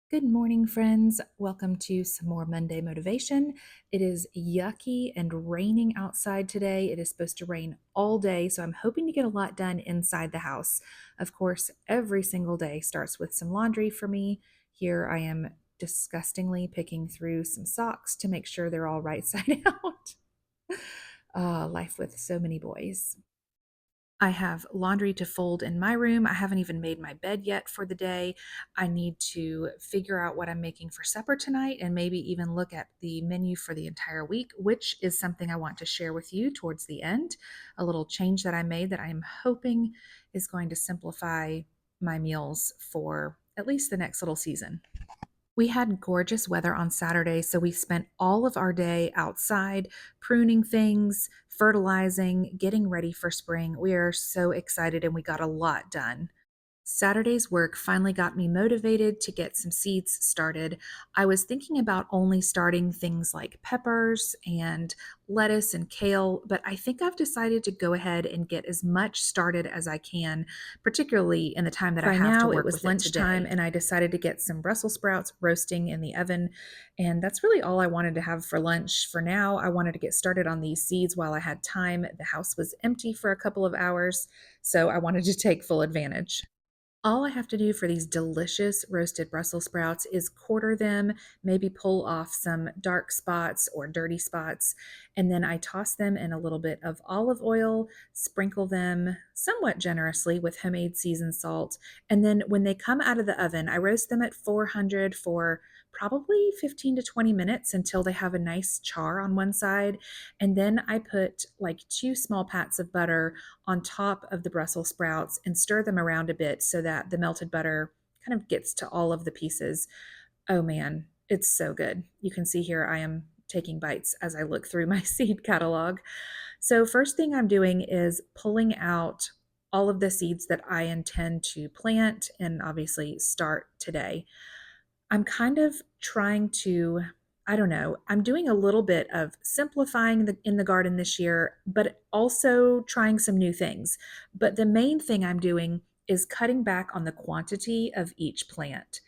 Good morning, friends. Welcome to some more Monday motivation. It is yucky and raining outside today. It is supposed to rain all day, so I'm hoping to get a lot done inside the house. Of course, every single day starts with some laundry for me. Here I am disgustingly picking through some socks to make sure they're all right side out. Life with so many boys. I have laundry to fold in my room. I haven't even made my bed yet for the day. I need to figure out what I'm making for supper tonight and maybe even look at the menu for the entire week, which is something I want to share with you towards the end. A little change that I made that I'm hoping is going to simplify my meals for at least the next little season. We had gorgeous weather on Saturday, so we spent all of our day outside pruning things, fertilizing, getting ready for spring. We are so excited and we got a lot done. Saturday's work finally got me motivated to get some seeds started. I was thinking about only starting things like peppers and lettuce and kale, but I think I've decided to go ahead and get as much started as I can, particularly in the time that I have to work with it today. By now, it was lunchtime, and I decided to get some Brussels sprouts roasting in the oven, and that's really all I wanted to have for lunch. For now, I wanted to get started on these seeds while I had time. The house was empty for a couple of hours, so I wanted to take full advantage. All I have to do for these delicious roasted Brussels sprouts is quarter them, maybe pull off some dark spots or dirty spots, and then I toss them in a little bit of olive oil, sprinkle them somewhat generously with homemade seasoned salt, and then when they come out of the oven, I roast them at 400 for probably 15 to 20 minutes until they have a nice char on one side, and then I put like 2 small pats of butter on top of the Brussels sprouts and stir them around a bit so that the melted butter kind of gets to all of the pieces. Oh man, it's so good. You can see here I am taking bites as I look through my seed catalog. So, first thing I'm doing is pulling out all of the seeds that I intend to plant and obviously start today. I'm kind of trying to, I don't know, I'm doing a little bit of simplifying in the garden this year, but also trying some new things. But the main thing I'm doing is cutting back on the quantity of each plant.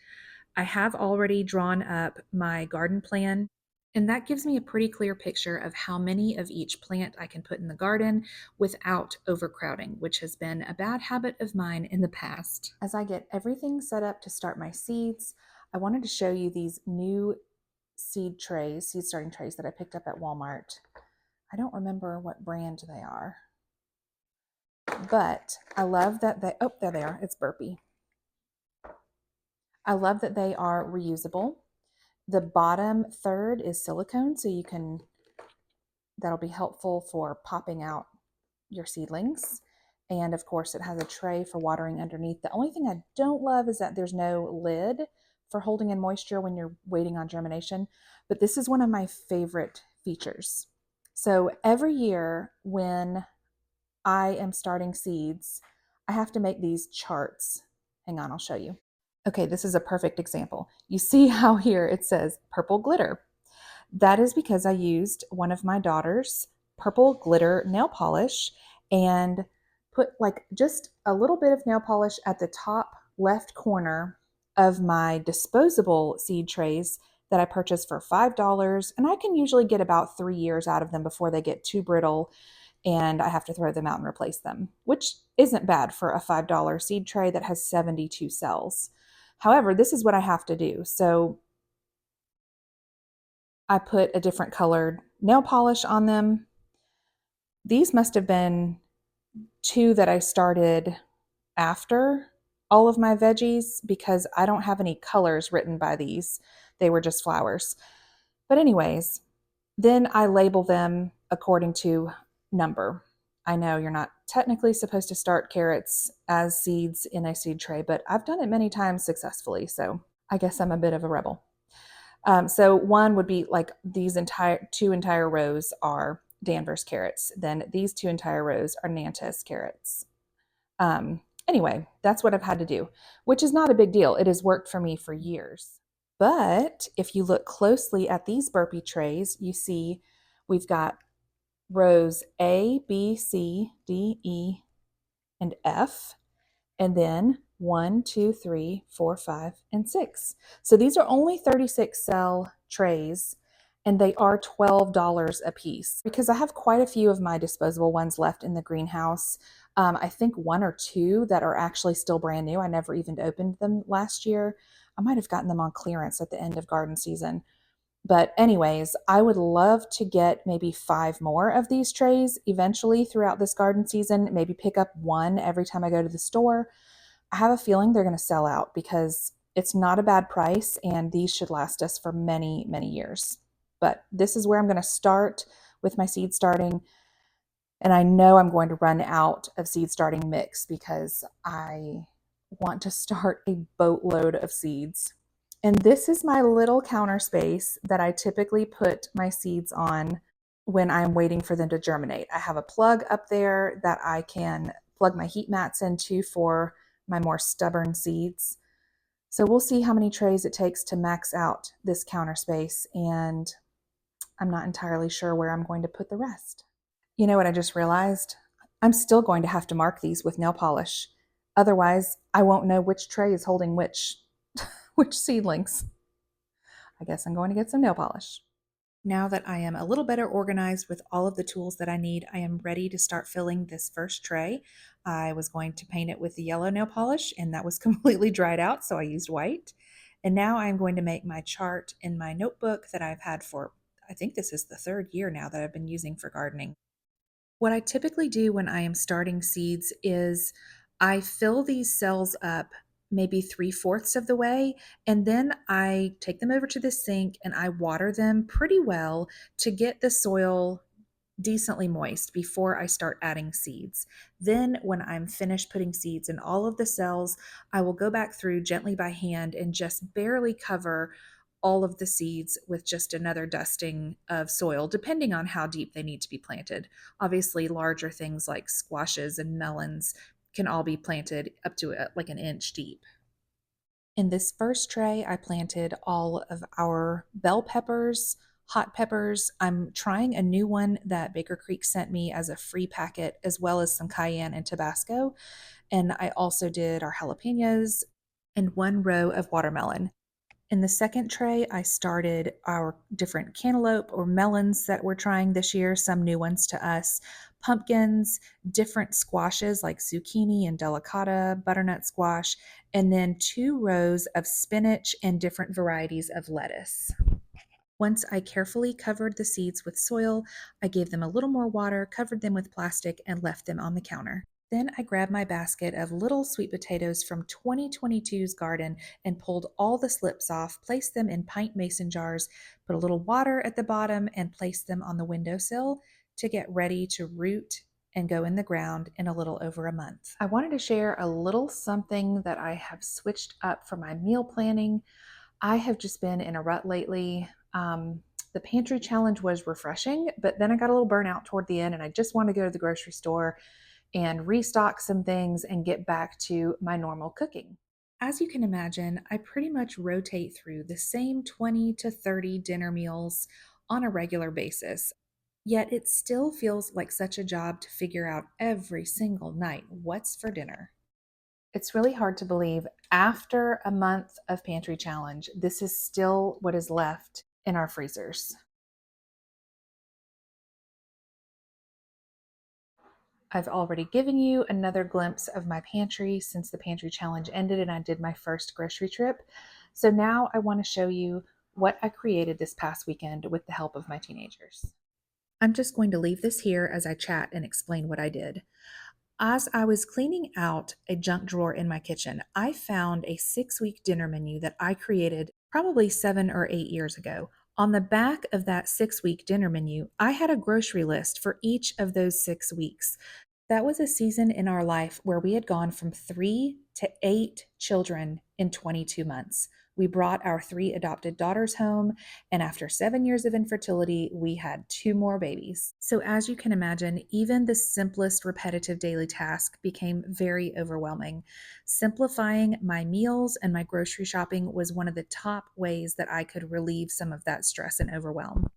I have already drawn up my garden plan, and that gives me a pretty clear picture of how many of each plant I can put in the garden without overcrowding, which has been a bad habit of mine in the past. As I get everything set up to start my seeds, I wanted to show you these new seed starting trays that I picked up at Walmart. I don't remember what brand they are, but I love that oh, there they are. It's Burpee. I love that they are reusable. The bottom third is silicone, so that'll be helpful for popping out your seedlings. And of course, it has a tray for watering underneath. The only thing I don't love is that there's no lid for holding in moisture when you're waiting on germination, but this is one of my favorite features. So every year when I am starting seeds, I have to make these charts. Hang on, I'll show you. Okay, this is a perfect example. You see how here it says purple glitter. That is because I used one of my daughter's purple glitter nail polish and put like just a little bit of nail polish at the top left corner of my disposable seed trays that I purchased for $5. And I can usually get about 3 years out of them before they get too brittle and I have to throw them out and replace them, which isn't bad for a $5 seed tray that has 72 cells. However, this is what I have to do. So I put a different colored nail polish on them. These must have been 2 that I started after all of my veggies because I don't have any colors written by these. They were just flowers. But anyways, then I label them according to number. I know you're not technically supposed to start carrots as seeds in a seed tray, but I've done it many times successfully, so I guess I'm a bit of a rebel. So one would be like these 2 entire rows are Danvers carrots. Then these 2 entire rows are Nantes carrots. Anyway, that's what I've had to do, which is not a big deal. It has worked for me for years. But if you look closely at these Burpee trays, you see we've got rows A, B, C, D, E, and F, and then one, two, three, four, five, and six. So these are only 36 cell trays and they are $12 a piece because I have quite a few of my disposable ones left in the greenhouse. I think one or two that are actually still brand new. I never even opened them last year. I might have gotten them on clearance at the end of garden season. But, anyways, I would love to get maybe five more of these trays eventually throughout this garden season, maybe pick up one every time I go to the store. I have a feeling they're going to sell out because it's not a bad price and these should last us for many, many years. But this is where I'm going to start with my seed starting. And I know I'm going to run out of seed starting mix because I want to start a boatload of seeds. And this is my little counter space that I typically put my seeds on when I'm waiting for them to germinate. I have a plug up there that I can plug my heat mats into for my more stubborn seeds. So we'll see how many trays it takes to max out this counter space, and I'm not entirely sure where I'm going to put the rest. You know what I just realized? I'm still going to have to mark these with nail polish. Otherwise, I won't know which tray is holding which which seedlings. I guess I'm going to get some nail polish. Now that I am a little better organized with all of the tools that I need, I am ready to start filling this first tray. I was going to paint it with the yellow nail polish, and that was completely dried out, so I used white. And now I'm going to make my chart in my notebook that I've had for, I think this is the third year now that I've been using for gardening. What I typically do when I am starting seeds is I fill these cells up maybe 3/4 of the way, and then I take them over to the sink and I water them pretty well to get the soil decently moist before I start adding seeds. Then, when I'm finished putting seeds in all of the cells, I will go back through gently by hand and just barely cover all of the seeds with just another dusting of soil, depending on how deep they need to be planted. Obviously, larger things like squashes and melons can all be planted up to like an inch deep. In this first tray, I planted all of our bell peppers, hot peppers. I'm trying a new one that Baker Creek sent me as a free packet, as well as some cayenne and Tabasco. And I also did our jalapenos and one row of watermelon. In the second tray, I started our different cantaloupe or melons that we're trying this year, some new ones to us, pumpkins, different squashes like zucchini and delicata, butternut squash, and then two rows of spinach and different varieties of lettuce. Once I carefully covered the seeds with soil, I gave them a little more water, covered them with plastic, and left them on the counter. Then I grabbed my basket of little sweet potatoes from 2022's garden and pulled all the slips off, placed them in pint mason jars, put a little water at the bottom, and placed them on the windowsill to get ready to root and go in the ground in a little over a month. I wanted to share a little something that I have switched up for my meal planning. I have just been in a rut lately. The pantry challenge was refreshing, but then I got a little burnout toward the end and I just wanted to go to the grocery store and restock some things and get back to my normal cooking. As you can imagine, I pretty much rotate through the same 20 to 30 dinner meals on a regular basis. Yet it still feels like such a job to figure out every single night what's for dinner. It's really hard to believe after a month of pantry challenge, this is still what is left in our freezers. I've already given you another glimpse of my pantry since the pantry challenge ended and I did my first grocery trip. So now I want to show you what I created this past weekend with the help of my teenagers. I'm just going to leave this here as I chat and explain what I did. As I was cleaning out a junk drawer in my kitchen, I found a 6-week dinner menu that I created probably 7 or 8 years ago. On the back of that 6-week dinner menu, I had a grocery list for each of those 6 weeks. That was a season in our life where we had gone from 3 to 8 children in 22 months. We brought our 3 adopted daughters home, and after 7 years of infertility, we had 2 more babies. So, as you can imagine, even the simplest repetitive daily task became very overwhelming. Simplifying my meals and my grocery shopping was one of the top ways that I could relieve some of that stress and overwhelm.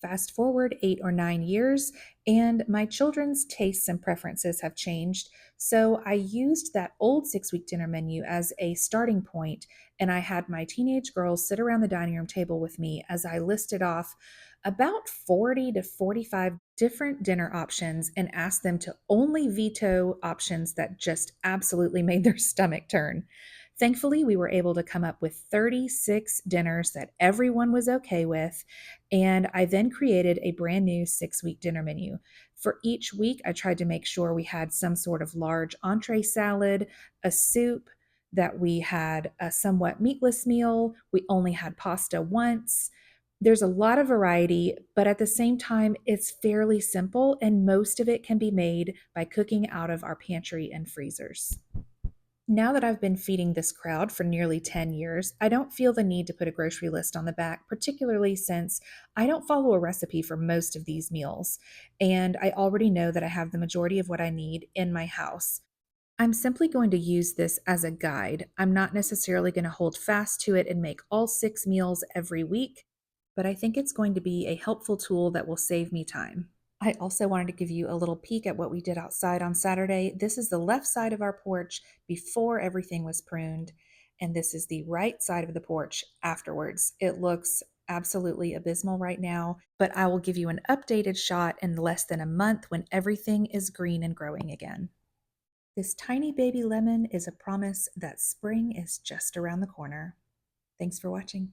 Fast forward 8 or 9 years, and my children's tastes and preferences have changed. So I used that old 6 week dinner menu as a starting point, and I had my teenage girls sit around the dining room table with me as I listed off about 40 to 45 different dinner options and asked them to only veto options that just absolutely made their stomach turn. Thankfully, we were able to come up with 36 dinners that everyone was okay with. And I then created a brand new 6 week dinner menu. For each week, I tried to make sure we had some sort of large entree salad, a soup, that we had a somewhat meatless meal. We only had pasta once. There's a lot of variety, but at the same time, it's fairly simple, and most of it can be made by cooking out of our pantry and freezers. Now that I've been feeding this crowd for nearly 10 years, I don't feel the need to put a grocery list on the back, particularly since I don't follow a recipe for most of these meals. And I already know that I have the majority of what I need in my house. I'm simply going to use this as a guide. I'm not necessarily going to hold fast to it and make all 6 meals every week, but I think it's going to be a helpful tool that will save me time. I also wanted to give you a little peek at what we did outside on Saturday. This is the left side of our porch before everything was pruned, and this is the right side of the porch afterwards. It looks absolutely abysmal right now, but I will give you an updated shot in less than a month when everything is green and growing again. This tiny baby lemon is a promise that spring is just around the corner. Thanks for watching.